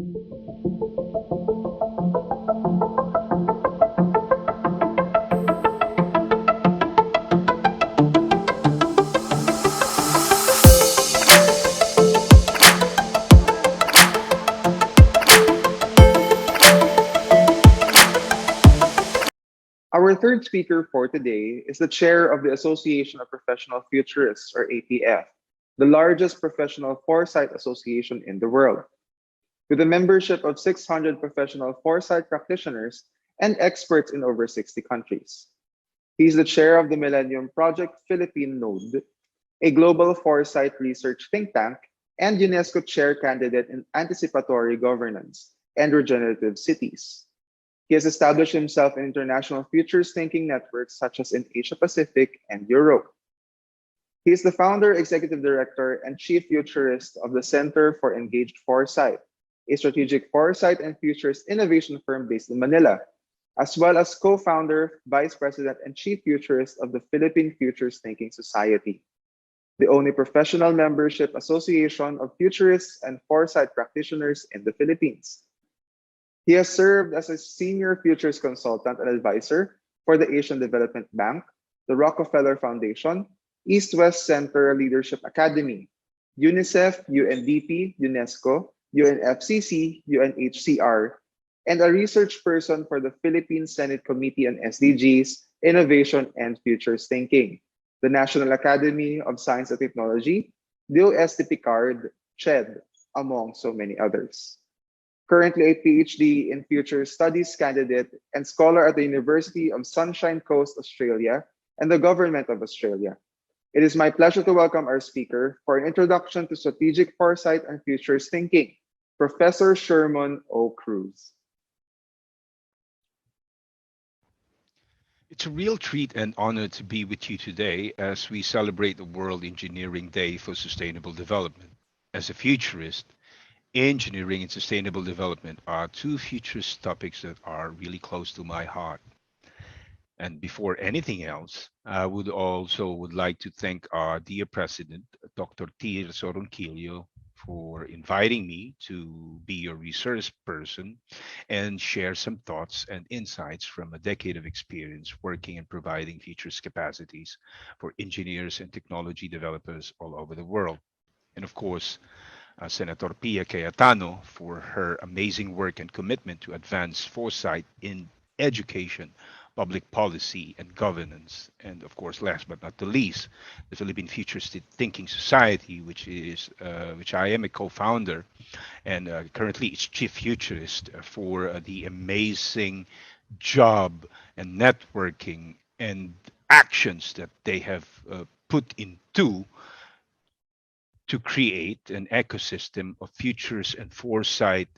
Our third speaker for today is the chair of the Association of Professional Futurists, or APF, the largest professional foresight association in the world. With a membership of 600 professional foresight practitioners and experts in over 60 countries. He is the chair of the Millennium Project Philippine Node, a global foresight research think tank and UNESCO chair candidate in anticipatory governance and regenerative cities. He has established himself in international futures thinking networks such as in Asia Pacific and Europe. He is the founder, executive director, and chief futurist of the Center for Engaged Foresight, a strategic foresight and futures innovation firm based in Manila, as well as co-founder, vice president, and chief futurist of the Philippine Futures Thinking Society, the only professional membership association of futurists and foresight practitioners in the Philippines. He has served as a senior futures consultant and advisor for the Asian Development Bank, the Rockefeller Foundation, East-West Center Leadership Academy, UNICEF, UNDP, UNESCO, UNFCCC, UNHCR, and a research person for the Philippine Senate Committee on SDGs, Innovation, and Futures Thinking, the National Academy of Science and Technology, DOST Picard, CHED, among so many others. Currently a PhD in Future Studies candidate and scholar at the University of Sunshine Coast, Australia, and the Government of Australia. It is my pleasure to welcome our speaker for an introduction to strategic foresight and futures thinking, Professor Shermon O. Cruz. It's a real treat and honor to be with you today as we celebrate the World Engineering Day for Sustainable Development. As a futurist, engineering and sustainable development are two futurist topics that are really close to my heart. And before anything else, I would like to thank our dear President, Dr. Tir Soronkilio, for inviting me to be your research person and share some thoughts and insights from a decade of experience working and providing futures capacities for engineers and technology developers all over the world. And of course, Senator Pia Cayetano for her amazing work and commitment to advance foresight in education, public policy, and governance. And of course, last but not the least, the Philippine Futuristic Thinking Society, which I am a co-founder and currently its chief futurist for the amazing job and networking and actions that they have put into to create an ecosystem of futures and foresight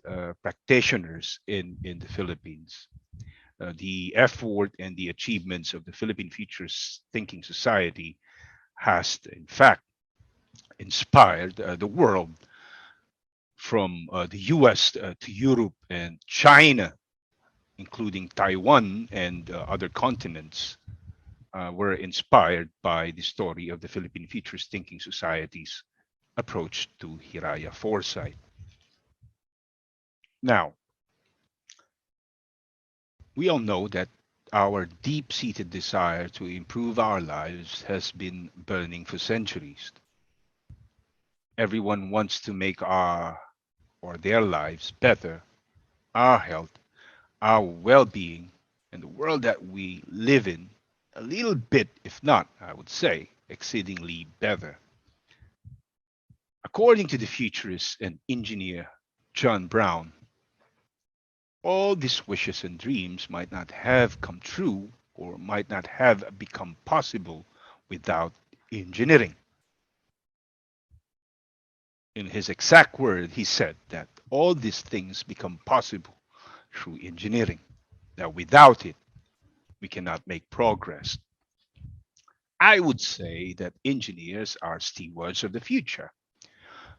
practitioners in the Philippines. The effort and the achievements of the Philippine Futures Thinking Society has, in fact, inspired the world from the US to Europe and China, including Taiwan and other continents, were inspired by the story of the Philippine Futures Thinking Society's approach to Hiraya foresight. Now, we all know that our deep-seated desire to improve our lives has been burning for centuries. Everyone wants to make our or their lives better, our health, our well-being, and the world that we live in a little bit, if not, I would say, exceedingly better. According to the futurist and engineer John Brown, all these wishes and dreams might not have come true or might not have become possible without engineering. In his exact word, he said that all these things become possible through engineering. That without it, we cannot make progress. I would say that engineers are stewards of the future.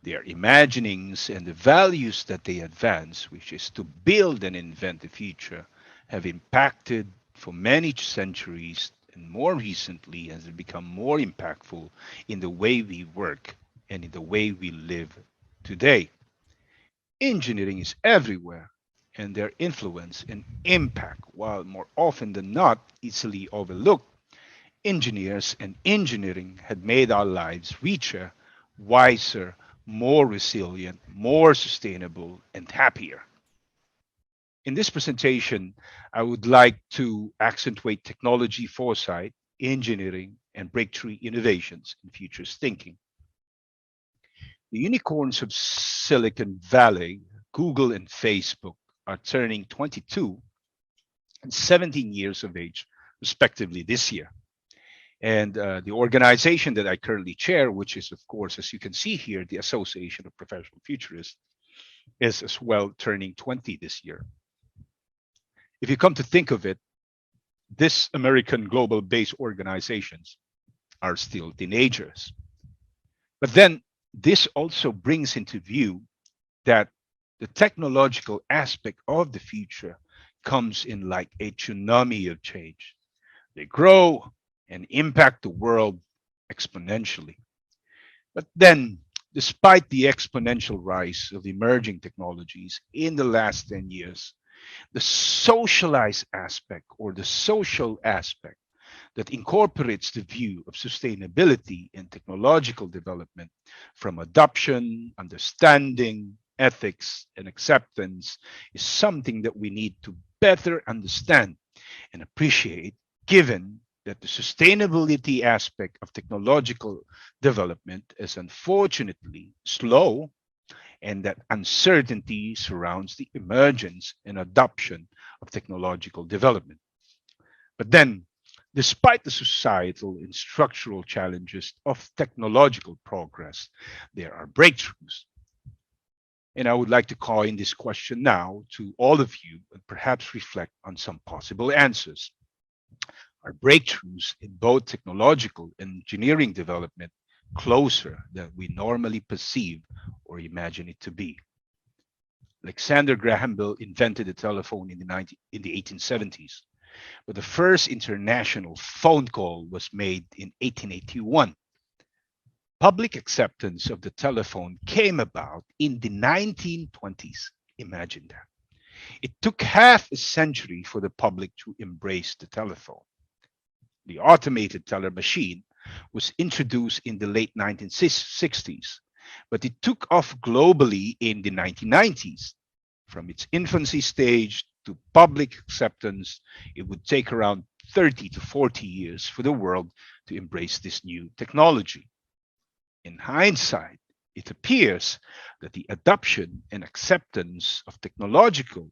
Their imaginings and the values that they advance, which is to build and invent the future, have impacted for many centuries and more recently has become more impactful in the way we work and in the way we live today. Engineering is everywhere, and their influence and impact, while more often than not easily overlooked, engineers and engineering had made our lives richer, wiser, more resilient, more sustainable, and happier. In this presentation, I would like to accentuate technology foresight, engineering, and breakthrough innovations in futures thinking. The unicorns of Silicon Valley, Google and Facebook, are turning 22 and 17 years of age, respectively, this year. And the organization that I currently chair, which is, of course, as you can see here, the Association of Professional Futurists, is as well turning 20 this year. If you come to think of it, this American global based organizations are still teenagers. But then this also brings into view that the technological aspect of the future comes in like a tsunami of change. They grow and impact the world exponentially. But then, despite the exponential rise of emerging technologies in the last 10 years, the socialized aspect or the social aspect that incorporates the view of sustainability and technological development from adoption, understanding, ethics, and acceptance is something that we need to better understand and appreciate, given that the sustainability aspect of technological development is unfortunately slow and that uncertainty surrounds the emergence and adoption of technological development. But then, despite the societal and structural challenges of technological progress, there are breakthroughs. And I would like to call in this question now to all of you and perhaps reflect on some possible answers. Are breakthroughs in both technological and engineering development closer than we normally perceive or imagine it to be? Alexander Graham Bell invented the telephone in the 1870s, but the first international phone call was made in 1881. Public acceptance of the telephone came about in the 1920s. Imagine that. It took half a century for the public to embrace the telephone. The automated teller machine was introduced in the late 1960s, but it took off globally in the 1990s. From its infancy stage to public acceptance, it would take around 30 to 40 years for the world to embrace this new technology. In hindsight, it appears that the adoption and acceptance of technological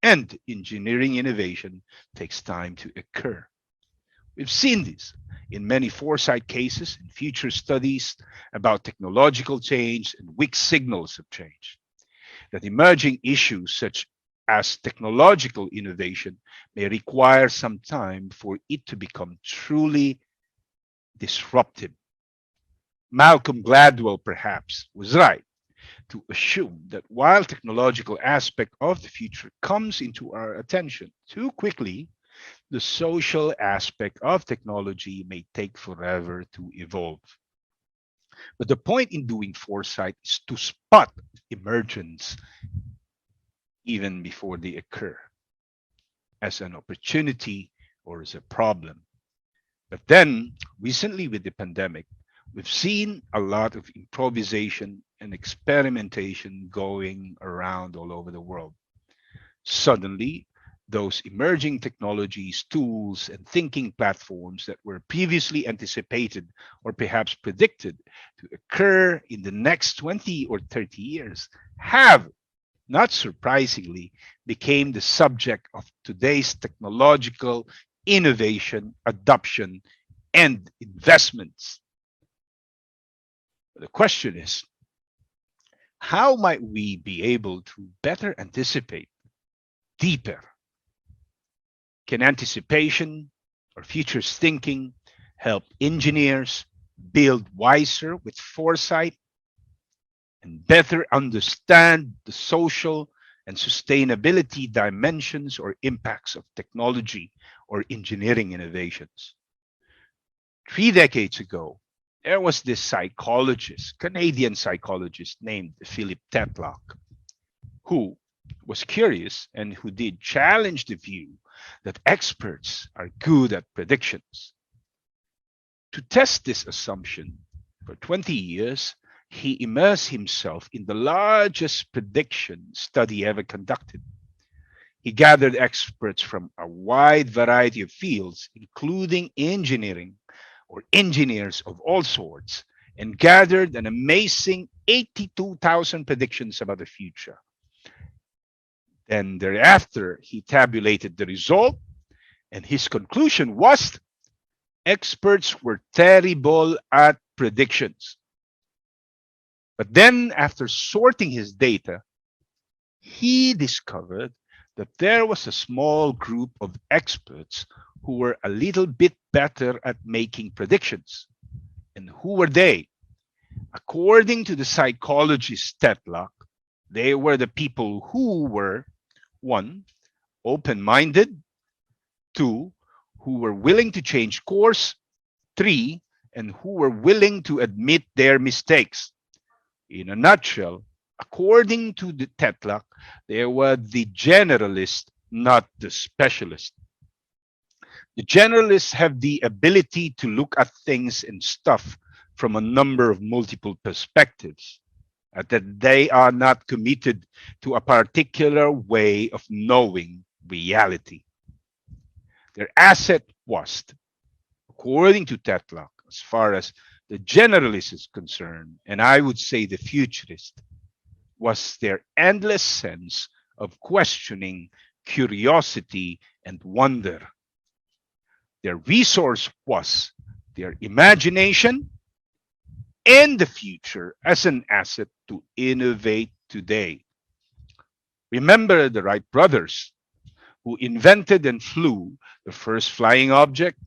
and engineering innovation takes time to occur. We've seen this in many foresight cases and future studies about technological change and weak signals of change. That emerging issues such as technological innovation may require some time for it to become truly disruptive. Malcolm Gladwell, perhaps, was right to assume that while technological aspect of the future comes into our attention too quickly, the social aspect of technology may take forever to evolve. But the point in doing foresight is to spot emergence even before they occur as an opportunity or as a problem. But then, recently with the pandemic, we've seen a lot of improvisation and experimentation going around all over the world. Suddenly, those emerging technologies, tools, and thinking platforms that were previously anticipated or perhaps predicted to occur in the next 20 or 30 years have, not surprisingly, became the subject of today's technological innovation, adoption, and investments. The question is, how might we be able to better anticipate deeper? Can anticipation or futures thinking help engineers build wiser with foresight and better understand the social and sustainability dimensions or impacts of technology or engineering innovations? 3 decades ago, there was this psychologist, Canadian psychologist named Philip Tetlock. who was curious and who did challenge the view that experts are good at predictions. To test this assumption, for 20 years, he immersed himself in the largest prediction study ever conducted. He gathered experts from a wide variety of fields, including engineering or engineers of all sorts, and gathered an amazing 82,000 predictions about the future. Then thereafter, he tabulated the result, and his conclusion was experts were terrible at predictions. But then, after sorting his data, he discovered that there was a small group of experts who were a little bit better at making predictions. And who were they? According to the psychologist Tetlock, they were the people who were one, open minded, two, who were willing to change course, three, and who were willing to admit their mistakes. In a nutshell, according to the Tetlock, they were the generalist, not the specialist. The generalists have the ability to look at things and stuff from a number of multiple perspectives, that they are not committed to a particular way of knowing reality. Their asset was, according to Tetlock, as far as the generalist is concerned, and I would say the futurist, was their endless sense of questioning, curiosity, and wonder. Their resource was their imagination and the future as an asset to innovate today. Remember the Wright brothers who invented and flew the first flying object?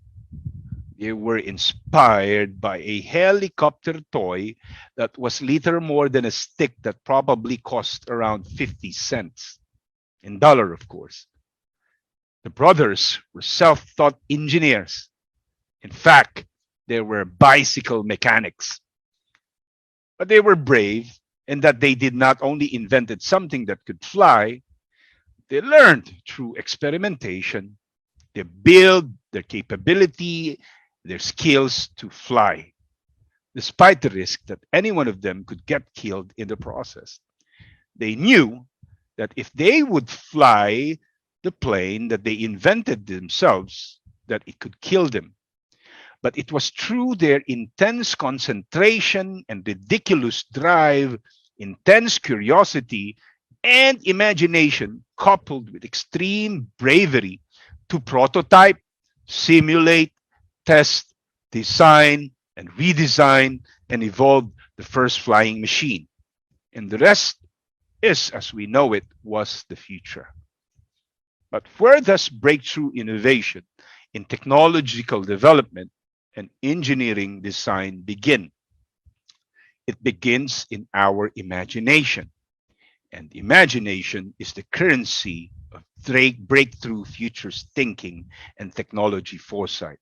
They were inspired by a helicopter toy that was little more than a stick that probably cost around 50 cents, in dollar, of course. The brothers were self-taught engineers. In fact, they were bicycle mechanics. But they were brave in that they did not only invented something that could fly, they learned through experimentation. They built their capability, their skills to fly, despite the risk that any one of them could get killed in the process. They knew that if they would fly the plane that they invented themselves, that it could kill them. But it was through their intense concentration and ridiculous drive, intense curiosity, and imagination, coupled with extreme bravery, to prototype, simulate, test, design, and redesign, and evolve the first flying machine. And the rest is, as we know it, was the future. But where does breakthrough innovation in technological development and engineering design begin? It begins in our imagination. And imagination is the currency of breakthrough futures thinking and technology foresight.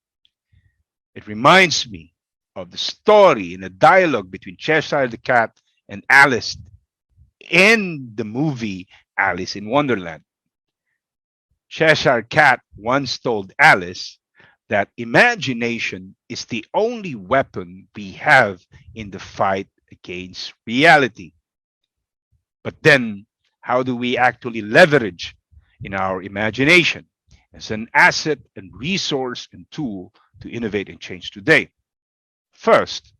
It reminds me of the story in a dialogue between Cheshire the Cat and Alice in the movie Alice in Wonderland. Cheshire Cat once told Alice that imagination is the only weapon we have in the fight against reality. But then, how do we actually leverage in our imagination as an asset and resource and tool to innovate and change today? First,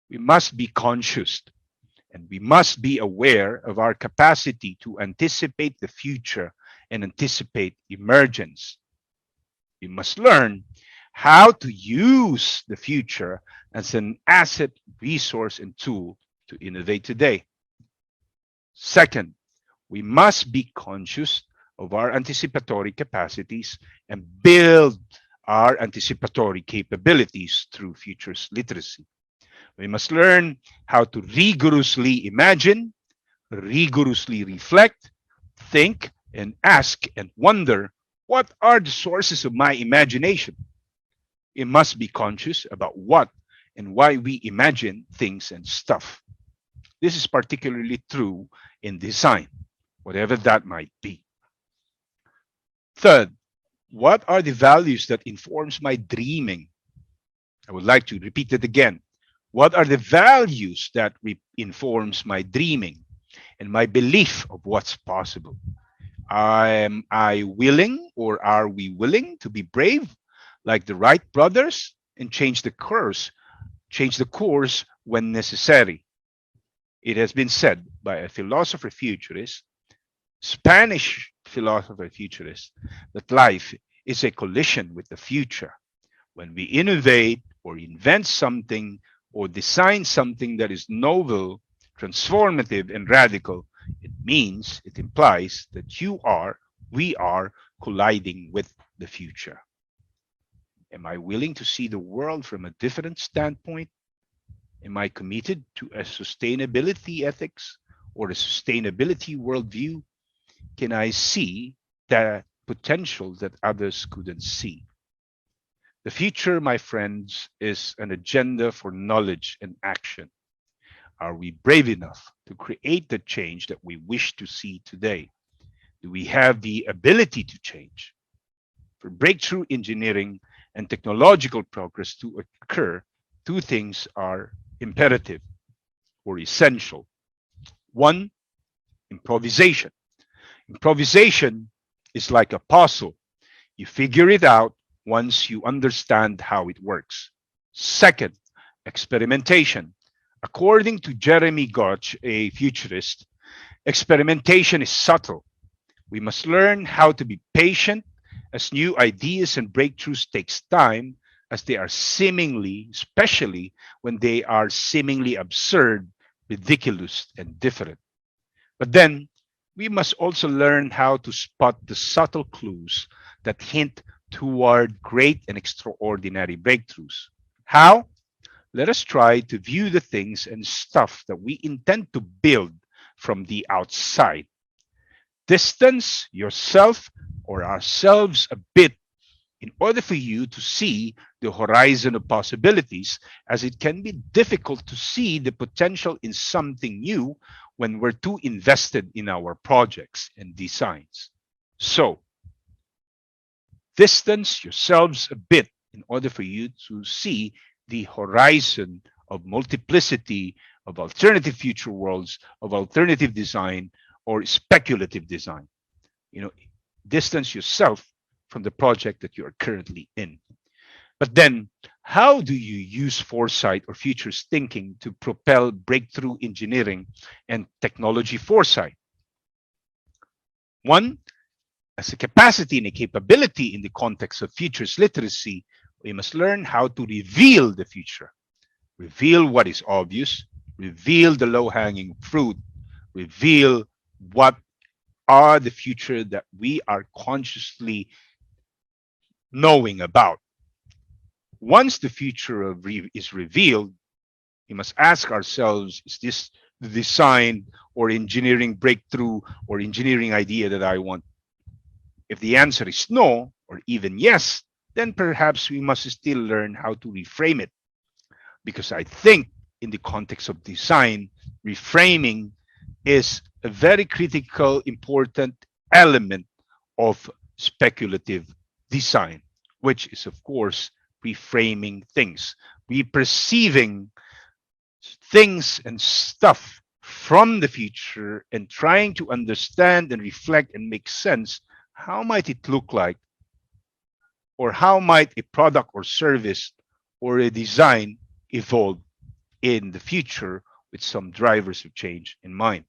we must be conscious and we must be aware of our capacity to anticipate the future and anticipate emergence. We must learn how to use the future as an asset, resource, and tool to innovate today. Second, we must be conscious of our anticipatory capacities and build our anticipatory capabilities through futures literacy. We must learn how to rigorously imagine, rigorously reflect, think, and ask and wonder, what are the sources of my imagination? We must be conscious about what and why we imagine things and stuff. This is particularly true in design, whatever that might be. Third, what are the values that informs my dreaming? I would like to repeat it again. What are the values that informs my dreaming and my belief of what's possible? Am I willing, or are we willing to be brave like the Wright brothers and change the course when necessary? It has been said by a philosopher futurist, Spanish philosopher futurist, that life is a collision with the future. When we innovate or invent something or design something that is novel, transformative, and radical, it implies that we are colliding with the future. Am I willing to see the world from a different standpoint? Am I committed to a sustainability ethics or a sustainability worldview? Can I see the potential that others couldn't see? The future, my friends, is an agenda for knowledge and action. Are we brave enough to create the change that we wish to see today? Do we have the ability to change? For breakthrough engineering and technological progress to occur, two things are imperative or essential. One, improvisation. Improvisation is like a puzzle. You figure it out once you understand how it works. Second, experimentation. According to Jeremy Gotch, a futurist, experimentation is subtle. We must learn how to be patient as new ideas and breakthroughs takes time, as they are seemingly, especially when they are seemingly absurd, ridiculous, and different. But then we must also learn how to spot the subtle clues that hint toward great and extraordinary breakthroughs. How? Let us try to view the things and stuff that we intend to build from the outside. Distance yourself or ourselves a bit in order for you to see the horizon of possibilities, as it can be difficult to see the potential in something new when we're too invested in our projects and designs. So, distance yourselves a bit in order for you to see the horizon of multiplicity, of alternative future worlds, of alternative design, or speculative design. You know, distance yourself from the project that you are currently in. But then, how do you use foresight or futures thinking to propel breakthrough engineering and technology foresight? One, as a capacity and a capability in the context of futures literacy, we must learn how to reveal the future, reveal what is obvious, reveal the low hanging fruit, reveal what are the future that we are consciously knowing about. Once the future is revealed, we must ask ourselves, is this the design or engineering breakthrough or engineering idea that I want? If the answer is no, or even yes, then perhaps we must still learn how to reframe it. Because I think in the context of design, reframing is a very critical, important element of speculative design, which is, of course, reframing things, reperceiving things and stuff from the future and trying to understand and reflect and make sense. How might it look like, or how might a product or service or a design evolve in the future with some drivers of change in mind?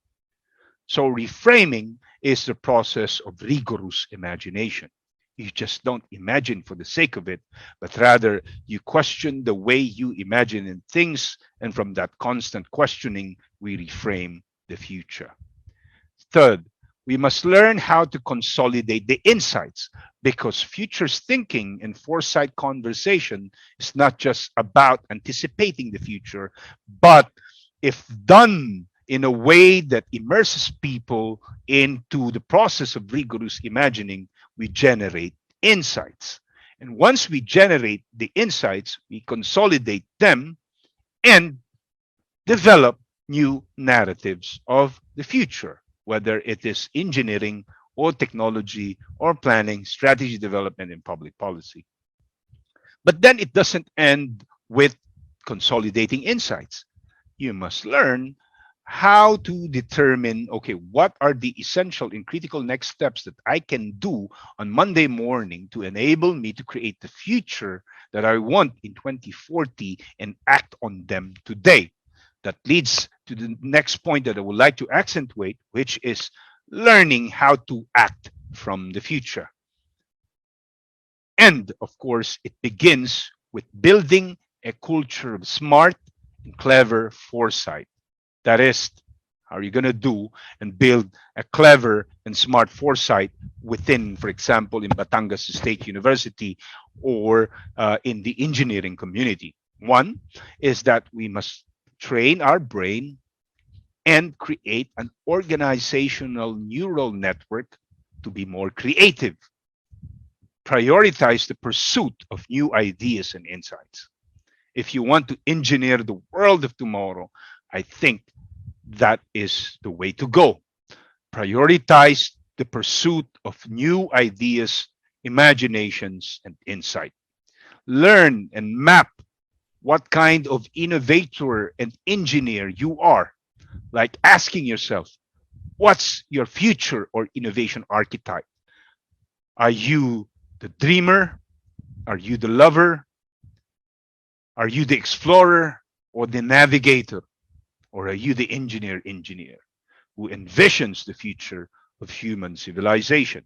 So reframing is the process of rigorous imagination. You just don't imagine for the sake of it, but rather you question the way you imagine in things, and from that constant questioning, we reframe the future. Third, we must learn how to consolidate the insights, because futures thinking and foresight conversation is not just about anticipating the future, but if done in a way that immerses people into the process of rigorous imagining, we generate insights. And once we generate the insights, we consolidate them and develop new narratives of the future. whether it is engineering or technology or planning, strategy development, and public policy. But then it doesn't end with consolidating insights. You must learn how to determine, okay, what are the essential and critical next steps that I can do on Monday morning to enable me to create the future that I want in 2040 and act on them today. That leads to the next point that I would like to accentuate, which is learning how to act from the future. And of course, it begins with building a culture of smart and clever foresight. That is, how are you going to do and build a clever and smart foresight within, for example, in Batangas State University or in the engineering community? One is that we must train our brain and create an organizational neural network to be more creative, prioritize the pursuit of new ideas and insights. If you want to engineer the world of tomorrow, I think that is the way to go. Prioritize the pursuit of new ideas, imaginations, and insight. Learn and map what kind of innovator and engineer you are, like asking yourself, what's your future or innovation archetype? Are you the dreamer? Are you the lover? Are you the explorer or the navigator? Or are you the engineer who envisions the future of human civilization?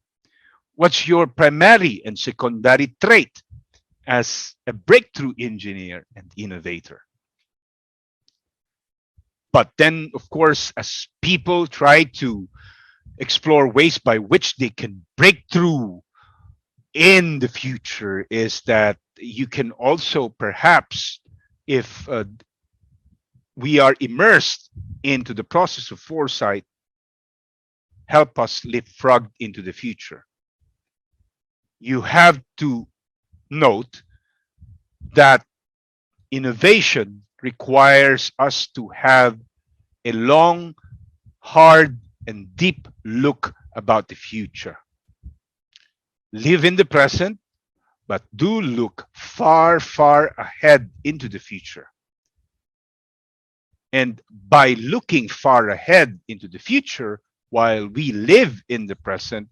What's your primary and secondary trait as a breakthrough engineer and innovator? But then, of course, as people try to explore ways by which they can break through in the future, is that you can also perhaps, if we are immersed into the process of foresight, help us leapfrog into the future. You have to note that innovation requires us to have a long, hard, and deep look about the future. Live in the present, but do look far, far ahead into the future. And by looking far ahead into the future while we live in the present,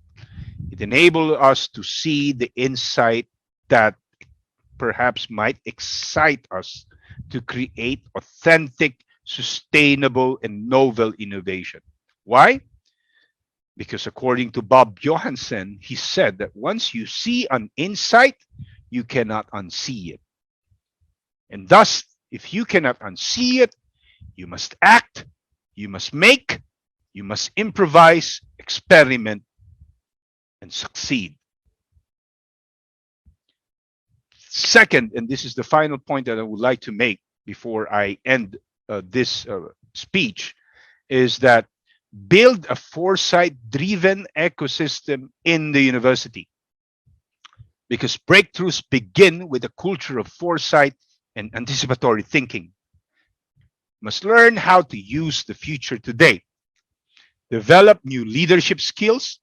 it enables us to see the insight that perhaps might excite us to create authentic, sustainable, and novel innovation. Why? Because according to Bob Johansen, he said that once you see an insight, you cannot unsee it. And thus, if you cannot unsee it, you must act, you must make, you must improvise, experiment, and succeed. Second, and this is the final point that I would like to make before I end this speech, is that build a foresight-driven ecosystem in the university. Because breakthroughs begin with a culture of foresight and anticipatory thinking. Must learn how to use the future today. Develop new leadership skills,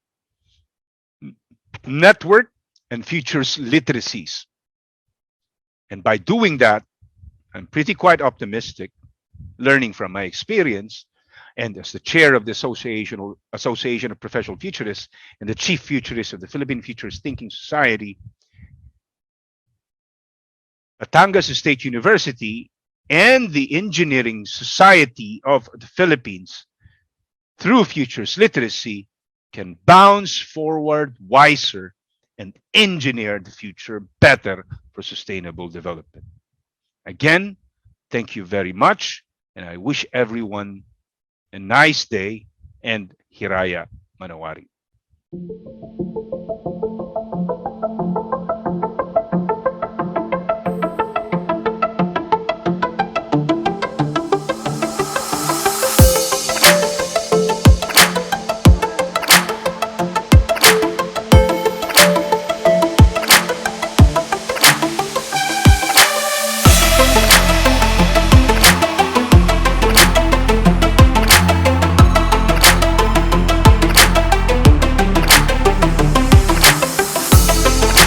network, and futures literacies. And by doing that, I'm pretty quite optimistic, learning from my experience, and as the chair of the Association of Professional Futurists and the chief futurist of the Philippine Futures Thinking Society, Batangas State University and the Engineering Society of the Philippines, through futures literacy, can bounce forward wiser and engineer the future better for sustainable development. Again, thank you very much, and I wish everyone a nice day and Hiraya Manawari.